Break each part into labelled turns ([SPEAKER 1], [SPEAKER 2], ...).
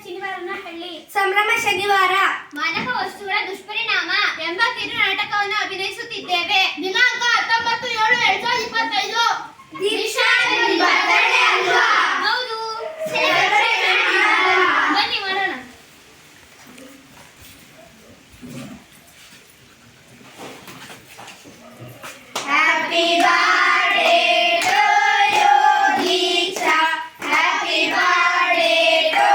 [SPEAKER 1] ಚಿನಿವಾರನಹಳ್ಳಿ.
[SPEAKER 2] ಸಂಭ್ರಮ ಶನಿವಾರ.
[SPEAKER 1] ಮಾನವ ವಸ್ತುಗಳ ದುಷ್ಪರಿಣಾಮ ಎಂಬ ಕಿರು ನಾಟಕವನ್ನು ಅಭಿನಯಿಸುತ್ತಿದ್ದೇವೆ.
[SPEAKER 3] ದಿನಾಂಕ 19/7/2025.
[SPEAKER 2] ದೀಕ್ಷಾ ಬರ್ತಡೇ ಅಲ್ವಾ?
[SPEAKER 1] ಹೌದು, ಬನ್ನಿ ಮಾಡೋಣ.
[SPEAKER 2] Happy birthday to you Deeksha. Happy birthday to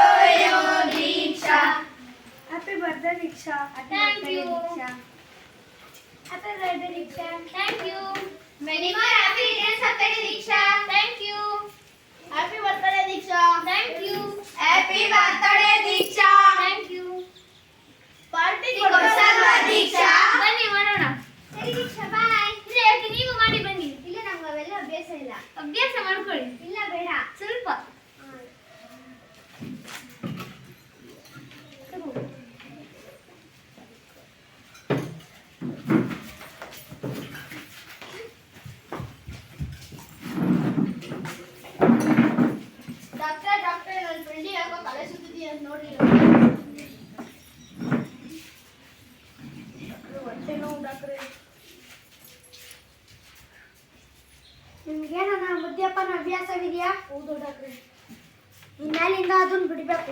[SPEAKER 2] you Deeksha. Happy birthday Diksha.
[SPEAKER 1] Thank you.
[SPEAKER 2] Happy birthday Diksha.
[SPEAKER 1] Thank you. Many more happy returns of the day, Diksha. Thank you.
[SPEAKER 3] Happy birthday, Diksha.
[SPEAKER 1] Thank you.
[SPEAKER 2] Happy birthday Diksha.
[SPEAKER 1] Thank you.
[SPEAKER 3] Party
[SPEAKER 2] ಕೊಡ್ಸಲ್ವಾ ದೀಕ್ಷಾ?
[SPEAKER 1] ಬನ್ನಿ ಮಾಡೋಣ.
[SPEAKER 3] ಸರಿ ದೀಕ್ಷಾ, ಬಾಯ್.
[SPEAKER 1] ಇಲ್ಲ, ಯಾಕೆ ನೀವು ಮಾಡಿ ಬನ್ನಿ.
[SPEAKER 3] ಇಲ್ಲ, ನಮ್ಗೆ ಅವೆಲ್ಲ ಅಭ್ಯಾಸ ಇಲ್ಲ.
[SPEAKER 1] ಅಭ್ಯಾಸ ಮಾಡ್ಕೊಳ್ಳಿ.
[SPEAKER 3] ಇಲ್ಲ, ಬೇಡ.
[SPEAKER 1] ಸ್ವಲ್ಪ.
[SPEAKER 3] ಡಾಕ್ಟರ್ ನನ್ನ ಫ್ರೆಂಡಿಗೆ ಯಾಕೋ ತಲೆ ಸುತ್ತಿದೆಯಾ ಅಂತ ನೋಡ್ರಿ. ಹೊಟ್ಟೆ ನೋವು ಡಾಕ್ಟ್ರೆ.
[SPEAKER 2] ನಿಮ್ಗೇನ ಮದ್ಯಪಾನ ಅಭ್ಯಾಸವಿದೆಯಾ?
[SPEAKER 3] ಹೌದು ಡಾಕ್ಟ್ರೆ.
[SPEAKER 2] ಇನ್ಮೇಲಿಂದ ಅದನ್ನ ಬಿಡಬೇಕು.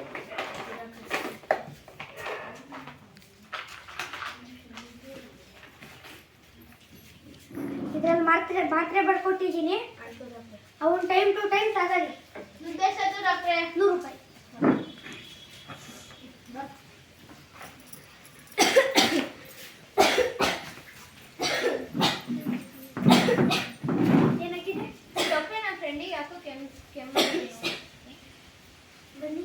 [SPEAKER 2] ಇದ್ರಲ್ಲಿ ಮಾತ್ರೆ ಬರ್ಕೊಟ್ಟಿದ್ದೀನಿ.
[SPEAKER 3] ಆಯ್ತು ಡಾಕ್ಟ್ರೆ.
[SPEAKER 2] ಅವನ್ ಟೈಮ್ ಟು ಟೈಮ್ ತಗೊಳ್ಳಿ.
[SPEAKER 3] ದುಡ್ಡು ಎಷ್ಟಾಯ್ತು ಡಾಕ್ಟ್ರೆ?
[SPEAKER 2] 100 ರೂಪಾಯಿ. ಏನಾಗಿದೆ?
[SPEAKER 1] ಡಾಕ್ಟರ್, ನನ್ನ ಫ್ರೆಂಡಿಗೆ ಯಾಕೋ ಕೆಮ್ಮು
[SPEAKER 2] ಬನ್ನಿ.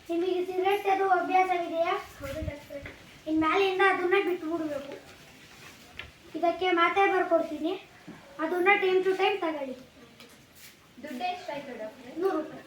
[SPEAKER 2] ನಿಮಗೆ ಸಿಗರೇಟ್ ಅದು ಅಭ್ಯಾಸವಿದೆಯಾ?
[SPEAKER 3] ಹೌದು ಡಾಕ್ಟ್ರೆ.
[SPEAKER 2] ಇನ್ಮೇಲಿಂದ ಅದನ್ನ ಬಿಟ್ಬಿಡ್ಬೇಕು. ಇದಕ್ಕೆ ಮಾತ್ರೆ ಬರ್ಕೊಡ್ತೀನಿ, ಅದನ್ನ ಟೈಮ್ ಟು ಟೈಮ್ ತಗೊಳ್ಳಿ.
[SPEAKER 1] ದುಡ್ಡು ಎಷ್ಟಾಯ್ತು ಡಾಕ್ಟ್ರೆ?
[SPEAKER 2] 100 ರೂಪಾಯಿ.